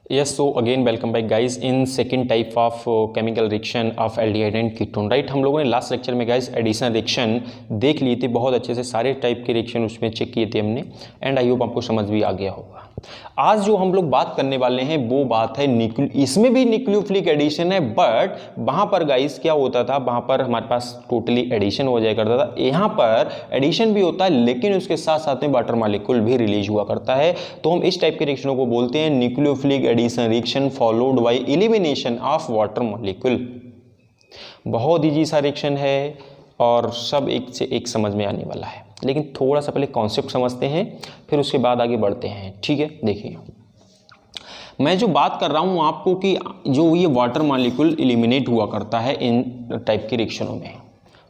Yes, so again welcome back guys in second type of chemical reaction of aldehyde and ketone, right. हम लोगों ने last lecture में guys addition reaction देख लिए थे, बहुत अच्छे से सारे टाइप के रिएक्शन उसमें चेक किए थे हमने, एंड आई होप आपको समझ भी आ गया होगा। आज जो हम लोग बात करने वाले हैं वो बात है इसमें भी न्यूक्लियोफिलिक एडिशन है, बट वहां पर गाइस क्या होता था, वहां पर हमारे पास टोटली एडिशन हो जाया करता था। यहाँ पर एडिशन भी होता है लेकिन उसके साथ साथ में वाटर मॉलिक्यूल भी रिलीज हुआ करता है। तो हम इस टाइप के रिएक्शनों को बोलते हैं nucleophilic addition reaction followed by elimination of water molecule. बहुत ईजी सा रिएक्शन है और सब एक से एक समझ में आने वाला है, लेकिन थोड़ा सा पहले कॉन्सेप्ट समझते हैं फिर उसके बाद आगे बढ़ते हैं। ठीक है, देखिए मैं जो बात कर रहा हूं आपको कि जो ये वाटर मॉलिक्यूल एलिमिनेट हुआ करता है इन टाइप के रिएक्शनों में,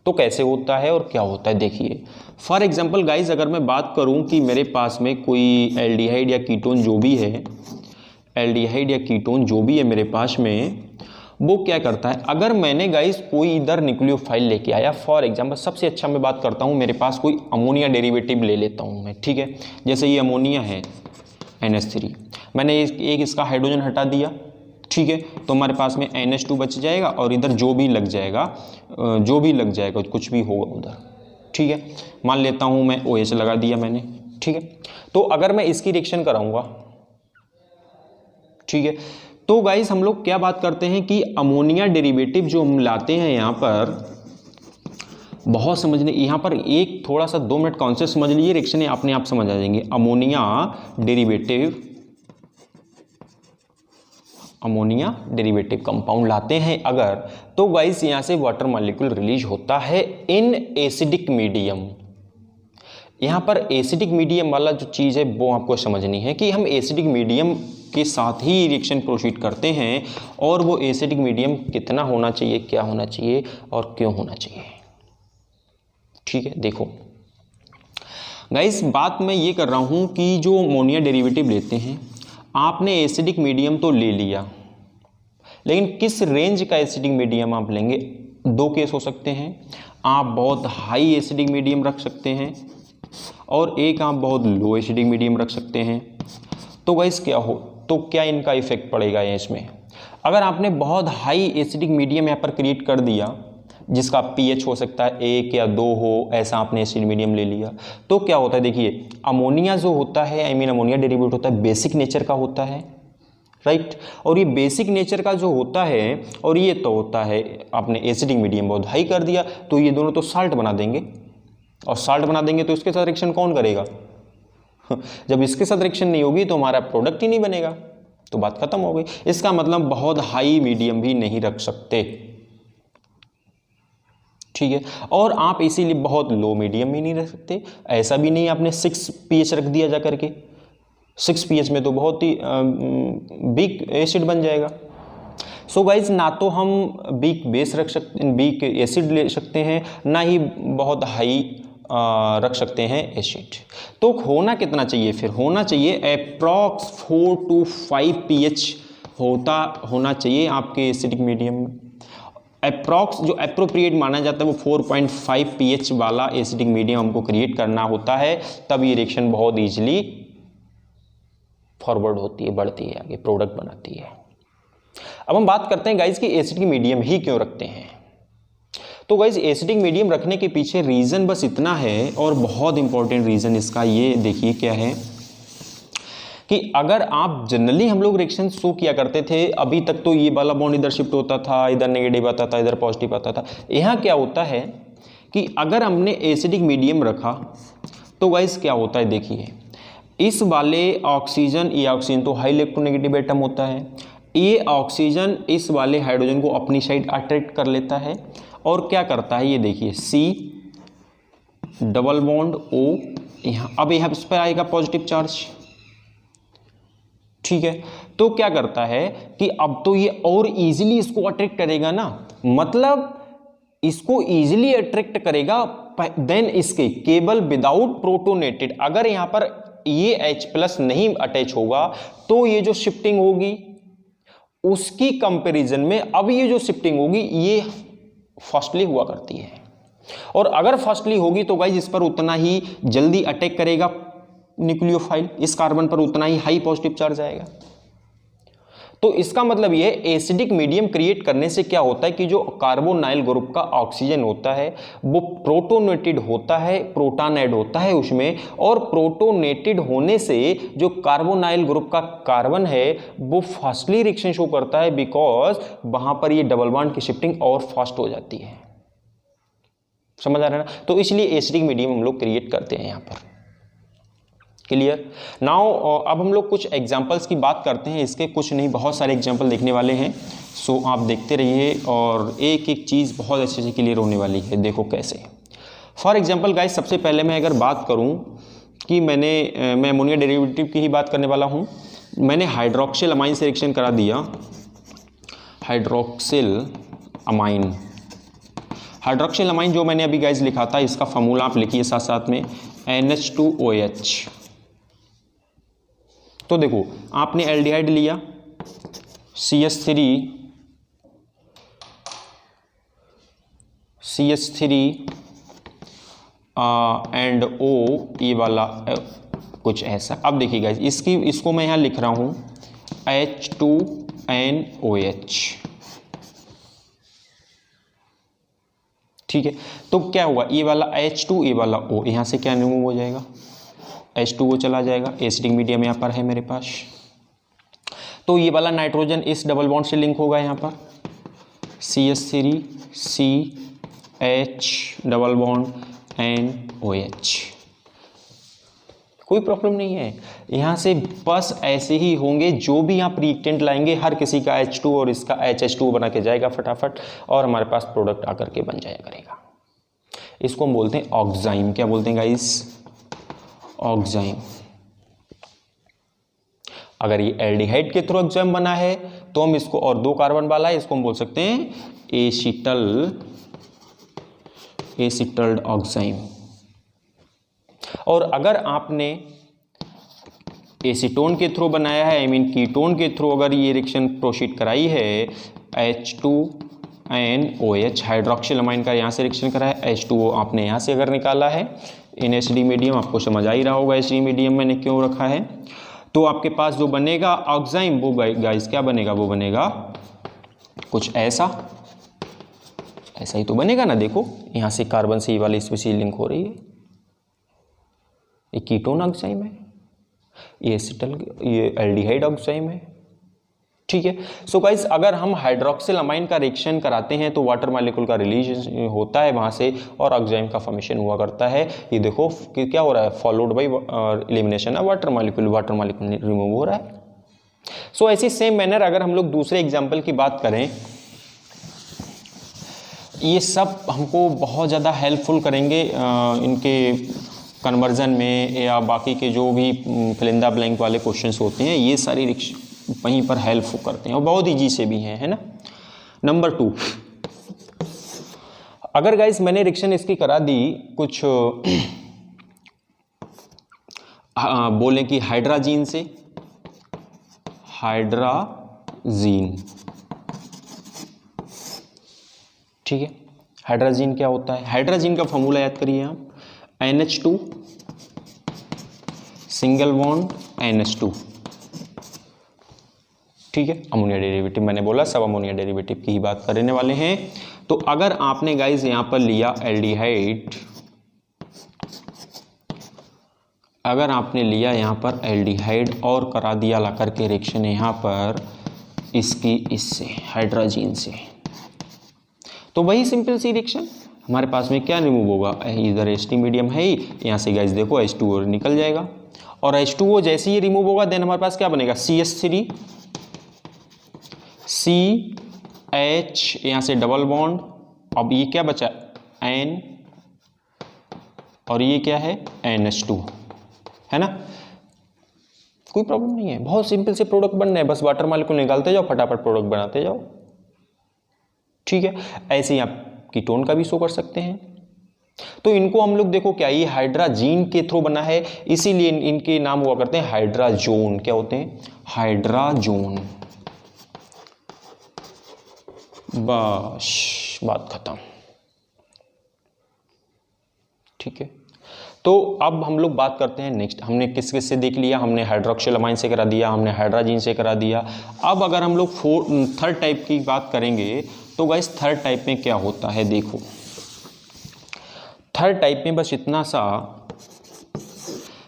तो कैसे होता है और क्या होता है। देखिए फॉर एग्जांपल गाइस, अगर मैं बात करूं कि मेरे पास में कोई एल्डिहाइड या कीटोन जो भी है, एल्डिहाइड या कीटोन जो भी है मेरे पास में, वो क्या करता है, अगर मैंने गाइस कोई इधर न्यूक्लियोफाइल लेके आया, फॉर एग्जांपल सबसे अच्छा मैं बात करता हूँ, मेरे पास कोई अमोनिया डेरिवेटिव ले लेता हूँ मैं। ठीक है, जैसे ये अमोनिया है NH3, मैंने एक इसका हाइड्रोजन हटा दिया। ठीक है, तो हमारे पास में NH2 बच जाएगा और इधर जो भी लग जाएगा कुछ भी होगा उधर। ठीक है, मान लेता हूँ मैं OH लगा दिया मैंने। ठीक है, तो अगर मैं इसकी रिएक्शन कराऊंगा, ठीक है, तो गाइस हम लोग क्या बात करते हैं कि अमोनिया डेरिवेटिव जो हम लाते हैं यहाँ पर, बहुत समझने यहाँ पर एक थोड़ा सा 2 मिनट कॉन्सेप्ट समझ लीजिए, रिएक्शन अपने आप समझ आ जाएंगे। अमोनिया डेरिवेटिव कंपाउंड लाते हैं अगर, तो गाइस यहाँ से वाटर मॉलिक्यूल रिलीज होता है इन एसिडिक मीडियम। यहाँ पर एसिडिक मीडियम वाला जो चीज़ है वो आपको समझनी है कि हम एसिडिक मीडियम के साथ ही रिएक्शन प्रोसीड करते हैं, और वो एसिडिक मीडियम कितना होना चाहिए, क्या होना चाहिए और क्यों होना चाहिए। ठीक है, देखो गाइस बात मैं ये कर रहा हूँ कि जो अमोनिया डेरिवेटिव लेते हैं, आपने एसिडिक मीडियम तो ले लिया, लेकिन किस रेंज का एसिडिक मीडियम आप लेंगे। 2 केस हो सकते हैं, आप बहुत हाई एसिडिक मीडियम रख सकते हैं और एक आप बहुत लो एसिडिक मीडियम रख सकते हैं। तो गाइस क्या इनका इफेक्ट पड़ेगा इसमें। अगर आपने बहुत हाई एसिडिक मीडियम यहाँ पर क्रिएट कर दिया, जिसका pH हो सकता है 1 या 2 हो, ऐसा आपने एसिड मीडियम ले लिया, तो क्या होता है, देखिए अमोनिया जो होता है, अमोनिया डेरिवेटिव होता है, बेसिक नेचर का होता है, राइट। और ये बेसिक नेचर का जो होता है, और ये तो होता है आपने एसिडिक मीडियम बहुत हाई कर दिया, तो ये दोनों तो साल्ट बना देंगे, और साल्ट बना देंगे तो इसके साथ रिएक्शन कौन करेगा। जब इसके साथ रिएक्शन नहीं होगी तो हमारा प्रोडक्ट ही नहीं बनेगा, तो बात खत्म हो गई। इसका मतलब बहुत हाई मीडियम भी नहीं रख सकते। ठीक है, और आप इसीलिए बहुत लो मीडियम भी नहीं रख सकते। ऐसा भी नहीं आपने 6 pH रख दिया जा करके, 6 pH में तो बहुत ही वीक एसिड बन जाएगा। सो गाइज, ना तो हम वीक बेस रख सकते, वीक एसिड ले सकते हैं, ना ही बहुत हाई रख सकते हैं एसिड। तो होना कितना चाहिए, फिर होना चाहिए अप्रॉक्स 4 to 5 pH होना चाहिए आपके एसिडिक मीडियम में। अप्रॉक्स जो अप्रोप्रिएट माना जाता है वो 4.5 pH वाला एसिडिक मीडियम हमको क्रिएट करना होता है, तब ये रिएक्शन बहुत ईजिली फॉरवर्ड होती है, बढ़ती है, आगे प्रोडक्ट बनाती है। अब हम बात करते हैं गाइज कि एसिडिक मीडियम ही क्यों रखते हैं। तो गाइज एसिडिक मीडियम रखने के पीछे रीज़न बस इतना है, और बहुत इंपॉर्टेंट रीज़न इसका ये देखिए क्या है कि अगर आप जनरली हम लोग रिएक्शन शो किया करते थे, अभी तक तो ये वाला बॉन्ड इधर शिफ्ट होता था, इधर नेगेटिव आता था, इधर पॉजिटिव आता था। यहाँ क्या होता है कि अगर हमने एसिडिक मीडियम रखा तो गाइज क्या होता है, देखिए इस वाले ऑक्सीजन, ये ऑक्सीजन तो हाई इलेक्ट्रोनेगेटिव एटम होता है, ये ऑक्सीजन इस वाले हाइड्रोजन को अपनी साइड अट्रैक्ट कर लेता है, और क्या करता है, ये देखिए C डबल बॉन्ड O, यहाँ अब यहाँ इस पर आएगा पॉजिटिव चार्ज। ठीक है, तो क्या करता है कि अब तो ये और इजीली इसको अट्रैक्ट करेगा ना, मतलब इसको इजीली अट्रैक्ट करेगा देन इसके केवल विदाउट प्रोटोनेटेड। अगर यहाँ पर ये H+ नहीं अटैच होगा तो ये जो शिफ्टिंग होगी उसकी कंपैरिजन में अब ये जो शिफ्टिंग होगी ये फास्टली हुआ करती है, और अगर फास्टली होगी तो गाइज इस पर उतना ही जल्दी अटैक करेगा न्यूक्लियोफाइल, इस कार्बन पर उतना ही हाई पॉजिटिव चार्ज आएगा। तो इसका मतलब ये एसिडिक मीडियम क्रिएट करने से क्या होता है कि जो कार्बोनाइल ग्रुप का ऑक्सीजन होता है वो प्रोटोनेटेड होता है, प्रोटॉन ऐड होता है उसमें, और प्रोटोनेटेड होने से जो कार्बोनाइल ग्रुप का कार्बन है वो फास्टली रिएक्शन शो करता है, बिकॉज वहां पर ये डबल बॉन्ड की शिफ्टिंग और फास्ट हो जाती है। समझ आ रहा है ना? तो इसलिए एसिडिक मीडियम हम लोग क्रिएट करते हैं यहां पर। क्लियर? नाउ अब हम लोग कुछ एग्जांपल्स की बात करते हैं। इसके कुछ नहीं, बहुत सारे एग्जांपल देखने वाले हैं। सो आप देखते रहिए और एक एक चीज़ बहुत अच्छे से क्लियर होने वाली है। देखो कैसे। फॉर एग्जांपल गाइस, सबसे पहले मैं अगर बात करूं कि मैं अमोनिया डेरिवेटिव की ही बात करने वाला हूं। मैंने हाइड्रोक्सिल अमाइन से रिएक्शन करा दिया। हाइड्रोक्सिल अमाइन जो मैंने अभी गाइस लिखा था, इसका फॉर्मूला आप लिखिए साथ साथ में, NH2OH। तो देखो, आपने एल्डिहाइड लिया, CH3 एंड O, ये वाला कुछ ऐसा। अब देखिए गाइस, इसको मैं यहां लिख रहा हूं H2NOH। ठीक है, तो क्या हुआ, ये वाला H2, ये वाला O, यहां से क्या रिमूव हो जाएगा, H2O चला जाएगा। एसिडिक मीडियम यहाँ पर है मेरे पास। तो ये वाला नाइट्रोजन इस डबल बॉन्ड से लिंक होगा यहाँ पर, CH3 CH double bond NOH। कोई प्रॉब्लम नहीं है, यहाँ से बस ऐसे ही होंगे। जो भी यहाँ रिएक्टेंट लाएंगे हर किसी का H2 और इसका HH2 बना के जाएगा फटाफट, और हमारे पास प्रोडक्ट आकर के बन जाया करेगा। इसको हम बोलते हैं ऑक्साइम। क्या बोलते हैं गाइस? ऑक्साइम। अगर ये एल्डिहाइड के थ्रू ऑक्साइम बना है तो हम इसको, और 2 कार्बन वाला है, इसको हम बोल सकते हैं एसिटल्ड ऑक्साइम। और अगर आपने एसीटोन के थ्रू बनाया है, आई मीन कीटोन के थ्रू अगर ये रिएक्शन प्रोसीड कराई है, H2NOH हाइड्रोक्सिल अमाइन का यहाँ से रिएक्शन करा है, H2O आपने यहाँ से अगर निकाला है इन एसिडिक मीडियम, आपको समझ आ ही रहा होगा एसिडिक मीडियम मैंने क्यों रखा है। तो आपके पास जो बनेगा ऑक्साइम, वो गाइस क्या बनेगा, वो बनेगा कुछ ऐसा ही तो बनेगा ना। देखो यहाँ से कार्बन से ये वाली स्पेशीज लिंक हो रही है, ये कीटोन ऑक्साइम है, ये एल्डिहाइड ऑक्साइम है। ठीक है, सो गाइस, अगर हम हाइड्रोक्सिल अमाइन का रिएक्शन कराते हैं तो वाटर मॉलिक्यूल का रिलीज होता है वहां से, और ऑक्साइम का फॉर्मेशन हुआ करता है। ये देखो कि क्या हो रहा है, followed by elimination of water molecule remove हो रहा है। सो ऐसी सेम मैनर अगर हम लोग दूसरे एग्जाम्पल की बात करें, ये सब हमको बहुत ज़्यादा हेल्पफुल करेंगे इनके कन्वर्जन में, या बाकी के जो भी फिलिंदा ब्लैंक वाले क्वेश्चंस होते हैं, ये सारी वहीं पर हेल्प करते हैं और बहुत ईजी से भी हैं, है ना। नंबर 2, अगर गाइस मैंने रिएक्शन इसकी करा दी कुछ बोलें कि हाइड्राजीन से, हाइड्राजीन, ठीक है। हाइड्राजीन क्या होता है, हाइड्राजीन का फॉर्मूला याद करिए आप, NH2 सिंगल बॉन्ड NH2, ठीक है। अमोनिया डेरिवेटिव मैंने बोला, सब अमोनिया डेरिवेटिव की ही बात करने वाले हैं। तो अगर आपने गाइस यहां पर लिया एल्डिहाइड, अगर आपने लिया यहां पर एल्डिहाइड और करा दिया ला करके रिएक्शन यहां पर इसकी इससे हाइड्रोजीन से, तो वही सिंपल सी रिएक्शन हमारे पास में क्या रिमूव होगा, इधर एसिडिक मीडियम है ही, यहाँ से गाइस देखो H2O निकल जाएगा, और H2O जैसे ही रिमूव होगा देन हमारे पास क्या बनेगा, CH3 CH, यहाँ से डबल बॉन्ड, अब ये क्या बचा N, और ये क्या है NH2, है ना। कोई प्रॉब्लम नहीं है, बहुत सिंपल से प्रोडक्ट बन रहे हैं, बस वाटर मॉलिक्यूल निकालते जाओ, फटाफट प्रोडक्ट बनाते जाओ, ठीक है। ऐसे ही आप कीटोन का भी शो कर सकते हैं। तो इनको हम लोग देखो क्या, ये हाइड्राजीन के थ्रू बना है, इसीलिए इनके नाम हुआ करते हैं हाइड्राजोन। क्या होते हैं, हाइड्राजोन। बस बात खत्म, ठीक है। तो अब हम लोग बात करते हैं नेक्स्ट, हमने किस किस से देख लिया, हमने हाइड्रोक्सिलामाइन से करा दिया, हमने हाइड्राजीन से करा दिया। अब अगर हम लोग थर्ड टाइप की बात करेंगे तो गाइस थर्ड टाइप में क्या होता है, देखो थर्ड टाइप में बस इतना सा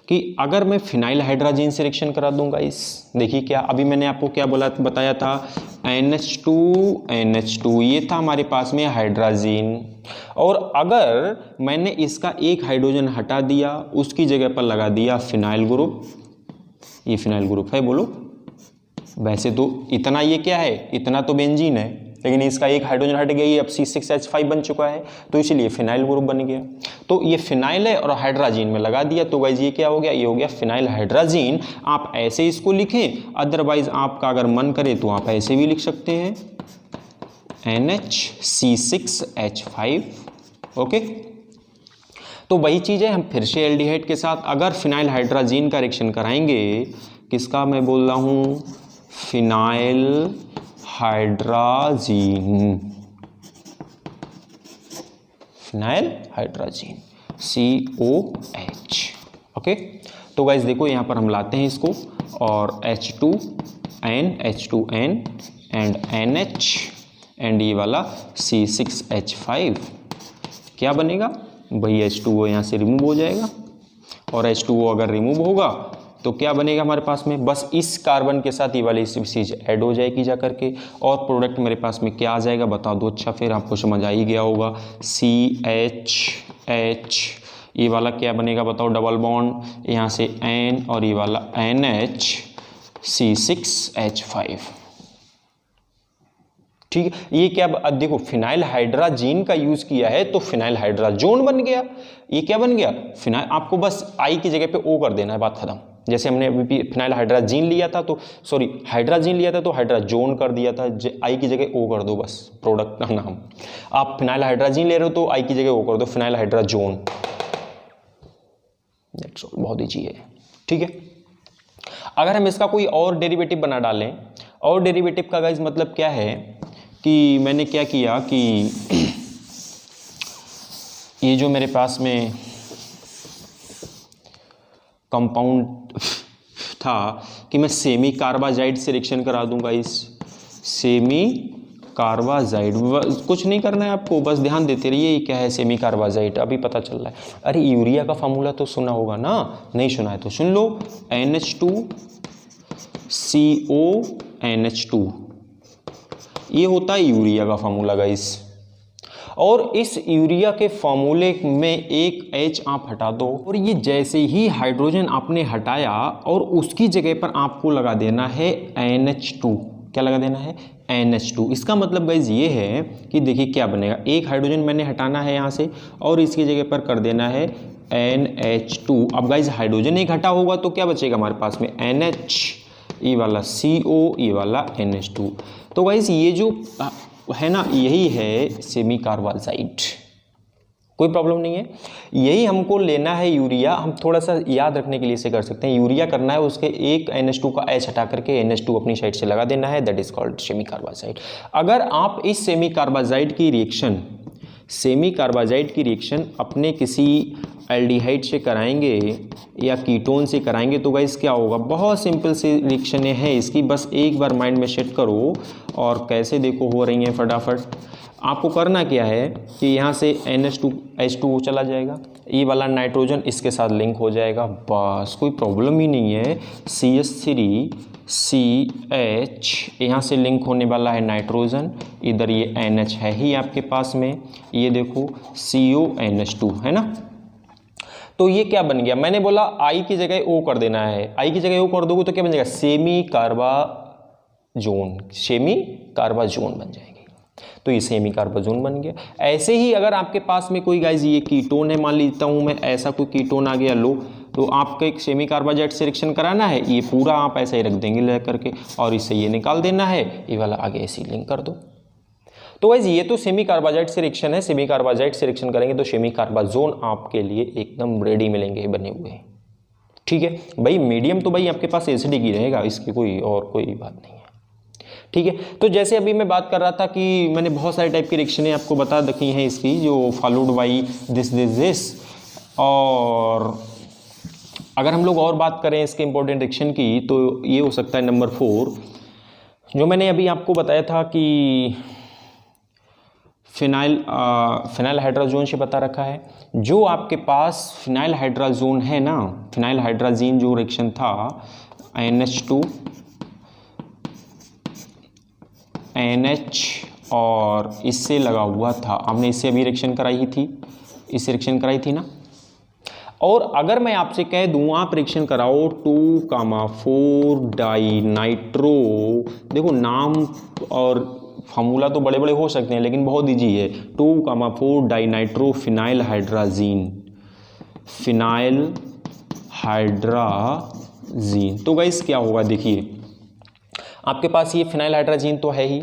कि अगर मैं फिनाइल हाइड्राजीन से रिएक्शन करा दूंगा इस, देखिए क्या अभी मैंने आपको क्या बताया था, NH2 ये था हमारे पास में हाइड्राजीन, और अगर मैंने इसका एक हाइड्रोजन हटा दिया, उसकी जगह पर लगा दिया फिनाइल ग्रुप, ये फिनाइल ग्रुप है, बोलो वैसे तो इतना ये क्या है, इतना तो बेंजीन है, लेकिन इसका एक हाइड्रोजन हट गया, ये अब C6H5 बन चुका है, तो इसीलिए फिनाइल ग्रुप बन गया। तो ये फिनाइल है और हाइड्राजीन में लगा दिया, तो गाइस ये क्या हो गया, ये हो गया फिनाइल हाइड्राजीन। आप ऐसे इसको लिखें, अदरवाइज आपका अगर मन करे तो आप ऐसे भी लिख सकते हैं NHC6H5। ओके, तो वही चीज़ है, हम फिर से एल्डिहाइड के साथ अगर फिनाइल हाइड्राजीन का रिएक्शन कराएंगे, किसका मैं बोल रहा हूँ, phenyl hydrazine, phenyl hydrazine COH। Okay, तो गाइस देखो यहाँ पर हम लाते हैं इसको, और H2N एंड NH एंड ये वाला C6H5, क्या बनेगा भाई, H2O यहाँ से रिमूव हो जाएगा, और H2O अगर रिमूव होगा तो क्या बनेगा हमारे पास में, बस इस कार्बन के साथ ये वाली चीज़ ऐड हो जाएगी जा करके, और प्रोडक्ट मेरे पास में क्या आ जाएगा बता दो, अच्छा फिर आपको समझ आ ही गया होगा, CHH, ये वाला क्या बनेगा बताओ, डबल बॉन्ड यहाँ से N और ये वाला NH C6H5। ठीक है, ये क्या, देखो फिनाइल हाइड्राजीन का यूज किया है तो फिनाइल हाइड्राजोन बन गया, ये क्या बन गया फिनाइल, आपको बस आई की जगह पे ओ कर देना है, बात खत्म। जैसे हमने अभी फिनाइल हाइड्राजीन लिया था तो सॉरी हाइड्राजीन लिया था तो हाइड्राजोन कर दिया था, आई की जगह ओ कर दो, बस प्रोडक्ट का नाम। आप फिनाइल हाइड्राजीन ले रहे हो तो आई की जगह ओ कर दो, फिनाइल हाइड्राजोन, दैट्स ऑल, बहुत ईजी है। ठीक है, अगर हम इसका कोई और डेरिवेटिव बना डालें, और डेरिवेटिव का गाइस मतलब क्या है कि मैंने क्या किया कि ये जो मेरे पास में कंपाउंड था कि मैं सेमी कार्बाजाइड से रिएक्शन करा दूंगा, इस सेमी कार्बाजाइड, कुछ नहीं करना है आपको, बस ध्यान देते रहिए, ये क्या है सेमी कार्बाजाइड, अभी पता चल रहा है। अरे यूरिया का फार्मूला तो सुना होगा ना, नहीं सुना है तो सुन लो, NH2CONH2, ये होता है यूरिया का फार्मूला गाइस, और इस यूरिया के फार्मूले में एक H आप हटा दो, और ये जैसे ही हाइड्रोजन आपने हटाया और उसकी जगह पर आपको लगा देना है NH2, क्या लगा देना है NH2। इसका मतलब गाइस ये है कि देखिए क्या बनेगा, एक हाइड्रोजन मैंने हटाना है यहाँ से और इसकी जगह पर कर देना है NH2। अब गाइस हाइड्रोजन एक हटा होगा तो क्या बचेगा हमारे पास में NH, ये वाला CO, ये वाला NH2। तो गाइस ये जो है ना, यही है सेमी कार्बाजाइड, कोई प्रॉब्लम नहीं है। यही हमको लेना है यूरिया, हम थोड़ा सा याद रखने के लिए इसे कर सकते हैं, यूरिया करना है उसके एक NH2 का H हटा करके NH2 अपनी साइड से लगा देना है, that is called semi carbazide. अगर आप इस सेमी कार्बाजाइड की रिएक्शन अपने किसी एल्डिहाइड से कराएंगे या कीटोन से कराएंगे तो गाइस क्या होगा, बहुत सिंपल सी रिएक्शन है इसकी, बस एक बार माइंड में सेट करो और कैसे देखो हो रही हैं फटाफट। आपको करना क्या है कि यहाँ से NH2H2O चला जाएगा, ये वाला नाइट्रोजन इसके साथ लिंक हो जाएगा, बस कोई प्रॉब्लम ही नहीं है। CH3CH यहाँ से लिंक होने वाला है नाइट्रोजन, इधर ये NH है ही आपके पास में, ये देखो CONH2 है ना। तो ये क्या बन गया, मैंने बोला आई की जगह ओ कर देना है, आई की जगह ओ कर दोगे तो क्या बन जाएगा सेमी कार्बाजोन बन जाएगी। तो ये सेमी कार्बाजोन बन गया। ऐसे ही अगर आपके पास में कोई गाइस ये कीटोन है, मान लेता हूं मैं, ऐसा कोई कीटोन आ गया लो, तो आपको एक सेमी कार्बाजाइड से रिएक्शन कराना है, ये पूरा आप ऐसे ही रख देंगे ले करके, और इससे ये निकाल देना है, ये वाला आगे ऐसे लिंक कर दो। तो गाइस ये तो सेमी कार्बाजाइड से रिएक्शन है, सेमी कार्बाजाइड से रिएक्शन करेंगे तो सेमी कार्बाजोन आपके लिए एकदम रेडी मिलेंगे बने हुए। ठीक है भाई, मीडियम तो भाई आपके पास एसिडिक ही रहेगा, इसकी कोई और कोई बात नहीं है। ठीक है, तो जैसे अभी मैं बात कर रहा था कि मैंने बहुत सारे टाइप की रिएक्शनें आपको बता रखी हैं इसकी, जो फॉलोड बाई दिस और अगर हम लोग और बात करें इसके इंपॉर्टेंट रिएक्शन की तो ये हो सकता है नंबर 4, जो मैंने अभी आपको बताया था कि फिनाइल हाइड्राजोन से बता रखा है। जो आपके पास फिनाइल हाइड्राजोन है ना, फिनाइल हाइड्राजीन जो रिएक्शन था NH2 NH और इससे लगा हुआ था, आपने इससे अभी रिएक्शन कराई ही थी, इससे रिएक्शन कराई थी ना। और अगर मैं आपसे कह दूं आप रिएक्शन कराओ 2,4 डाई नाइट्रो, देखो नाम और फार्मूला तो बड़े बड़े हो सकते हैं लेकिन बहुत ईजी है, 2,4 di nitro phenyl hydrazine, phenyl hydrazine. तो गाइस क्या होगा, देखिए आपके पास ये फिनाइल हाइड्राजीन तो है ही,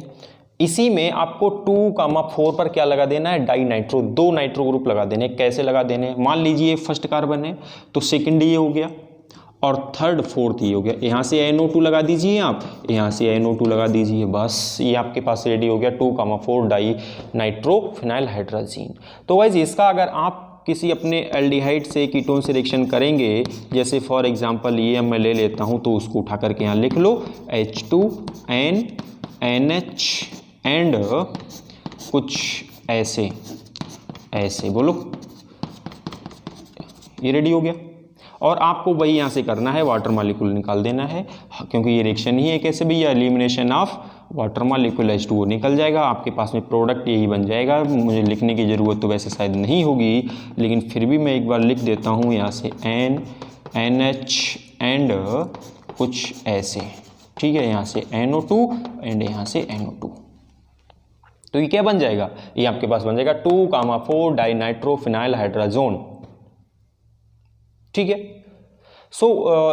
इसी में आपको 2,4 पर क्या लगा देना है, डाई नाइट्रो, 2 नाइट्रो ग्रुप लगा देने। कैसे लगा देने, मान लीजिए फर्स्ट कार्बन है तो सेकंड ये हो गया और थर्ड फोर्थ ये हो गया, यहाँ से NO2 लगा दीजिए, आप यहाँ से NO2 लगा दीजिए, बस ये आपके पास रेडी हो गया 2,4 डाई नाइट्रो फिनाइल हाइड्राजीन। तो वाइज इसका अगर आप किसी अपने एल्डिहाइड से कीटोन से रिएक्शन करेंगे, जैसे फॉर एग्जांपल ये मैं ले लेता हूँ तो उसको उठा करके यहाँ लिख लो H2N NH एंड कुछ ऐसे ऐसे बोलो, ये रेडी हो गया। और आपको वही यहाँ से करना है, वाटर मॉलिक्यूल निकाल देना है, क्योंकि ये रिएक्शन ही है कैसे भैया, elimination of water molecule H2O निकल जाएगा, आपके पास में प्रोडक्ट यही बन जाएगा। मुझे लिखने की ज़रूरत तो वैसे शायद नहीं होगी, लेकिन फिर भी मैं एक बार लिख देता हूँ यहाँ से N NH एंड कुछ ऐसे, ठीक है, यहाँ से NO2 एंड यहाँ से NO2। तो ये क्या बन जाएगा, ये आपके पास बन जाएगा 2,4 डाई नाइट्रो फिनाइल हाइड्राजोन, ठीक है। सो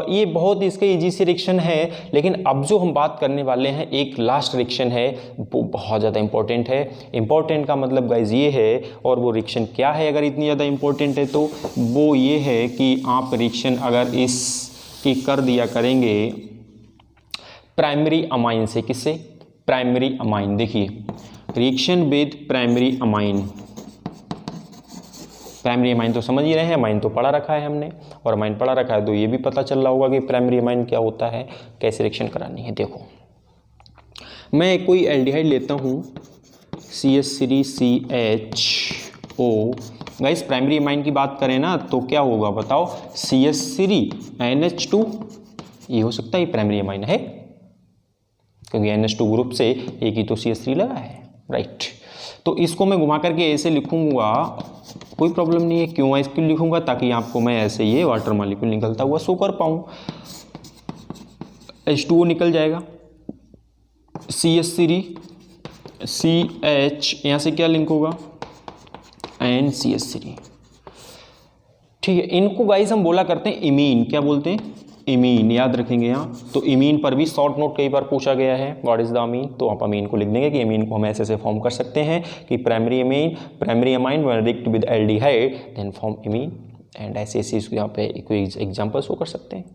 ये बहुत इसके इजी से रिएक्शन है। लेकिन अब जो हम बात करने वाले हैं एक लास्ट रिएक्शन है, वो बहुत ज़्यादा इंपॉर्टेंट है। इंपॉर्टेंट का मतलब गाइज ये है, और वो रिएक्शन क्या है अगर इतनी ज़्यादा इंपॉर्टेंट है तो वो ये है कि आप रिएक्शन अगर इसकी कर दिया करेंगे प्राइमरी अमाइन से, किससे, प्राइमरी अमाइन। देखिए reaction with primary amine, primary amine तो समझ ही रहे हैं, अमाइन तो पढ़ा रखा है हमने, और अमाइन पढ़ा रखा है तो ये भी पता चल रहा होगा कि प्राइमरी अमाइन क्या होता है, कैसे रिएक्शन करानी है। देखो मैं कोई एल्डिहाइड लेता हूँ CH3CHO, गाइस प्राइमरी अमाइन की बात करें ना तो क्या होगा बताओ, CH3NH2, ये हो सकता है ये प्राइमरी अमाइन है, क्योंकि NH2 ग्रुप से एक ही तो CH3 लगा है, राइट। तो इसको मैं घुमा करके ऐसे लिखूंगा, कोई प्रॉब्लम नहीं है, क्यों ऐसे लिखूंगा, ताकि आपको मैं ऐसे ये वाटर मॉलिक्यूल निकलता हुआ शो कर पाऊँ। H2O निकल जाएगा, CH3 CH, यहाँ से क्या लिंक होगा, NCH3, ठीक है। इनको गाइस हम बोला करते हैं इमीन, क्या बोलते हैं, इमीन, याद रखेंगे यहाँ। तो इमीन पर भी शॉर्ट नोट कई बार पूछा गया है, व्हाट इज द अमीन, तो आप अमीन को लिख देंगे कि अमीन को हम ऐसे ऐसे फॉर्म कर सकते हैं कि primary amine, primary amine when react with aldehyde then form imine, and ऐसे ऐसे इसको यहाँ पे कोई एग्जांपल शो कर सकते हैं,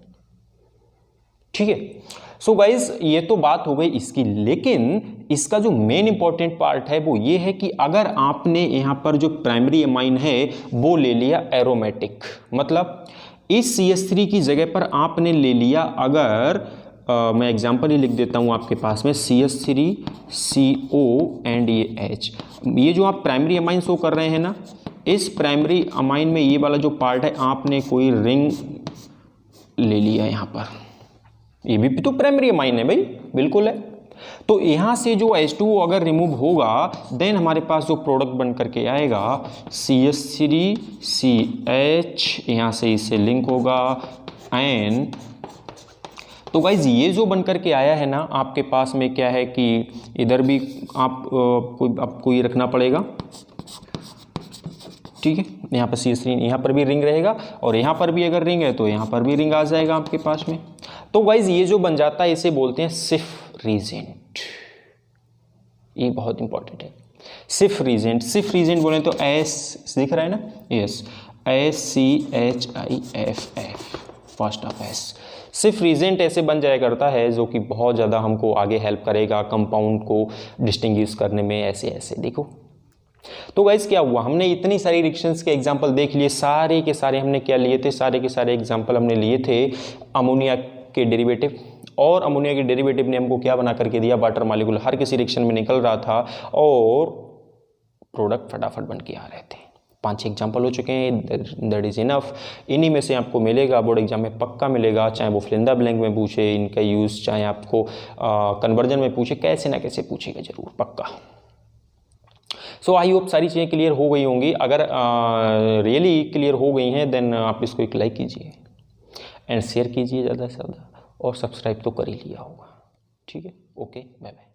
ठीक है। सो गाइज ये तो बात हो गई इसकी, लेकिन इसका जो मेन इंपॉर्टेंट पार्ट है वो ये है कि अगर आपने यहाँ पर जो प्राइमरी अमाइन है वो ले लिया एरोमेटिक, मतलब इस CH3 की जगह पर आपने ले लिया, अगर मैं एग्जांपल ही लिख देता हूँ आपके पास में CH3CO एंड ये H, ये जो आप प्राइमरी अमाइन शो कर रहे हैं ना, इस प्राइमरी अमाइन में ये वाला जो पार्ट है आपने कोई रिंग ले लिया यहाँ पर, ये भी तो प्राइमरी अमाइन है भाई, बिल्कुल है। तो यहाँ से जो H2O अगर रिमूव होगा देन हमारे पास जो प्रोडक्ट बन करके आएगा CH3CH, यहाँ से इससे लिंक होगा एन। तो गाइज ये जो बन करके आया है ना आपके पास में क्या है कि इधर भी आपको ये रखना पड़ेगा, ठीक है। यहाँ पर CH3, यहाँ पर भी रिंग रहेगा, और यहाँ पर भी अगर रिंग है तो यहाँ पर भी रिंग आ जाएगा आपके पास में। तो गाइज ये जो बन जाता है इसे बोलते हैं सिफ रीजेंट, ये बहुत इंपॉर्टेंट है। सिफ रीजेंट, सिफ रीजेंट बोले तो एस दिख रहा है ना, yes, SCHIFF, first of S. सिफ रीजेंट ऐसे बन जाया करता है जो कि बहुत ज़्यादा हमको आगे हेल्प करेगा कंपाउंड को डिस्टिंग्विश करने में, ऐसे ऐसे देखो, तो गाइस क्या हुआ, हमने इतनी सारी रिएक्शंस के एग्जांपल देख लिए, सारे के सारे हमने क्या लिए थे, सारे के सारे एग्जांपल हमने लिए थे अमोनिया के डेरिवेटिव, और अमोनिया के डेरिवेटिव ने हमको क्या बना करके दिया, वाटर मॉलिक्यूल हर किसी रिएक्शन में निकल रहा था और प्रोडक्ट फटाफट बन के आ रहे थे। 5 एग्जाम्पल हो चुके हैं, दैट इज़ इनफ। इन्हीं में से आपको मिलेगा, बोर्ड एग्जाम में पक्का मिलेगा, चाहे वो फिलिंदा ब्लैंक में पूछे इनका यूज़, चाहे आपको कन्वर्जन में पूछे, कैसे ना कैसे पूछेगा जरूर पक्का। सो आई होप सारी चीज़ें क्लियर हो गई होंगी। अगर रियली क्लियर हो गई हैं देन आप इसको एक लाइक कीजिए एंड शेयर कीजिए ज़्यादा से ज़्यादा, और सब्सक्राइब तो कर ही लिया होगा। ठीक है, ओके, बाय बाय।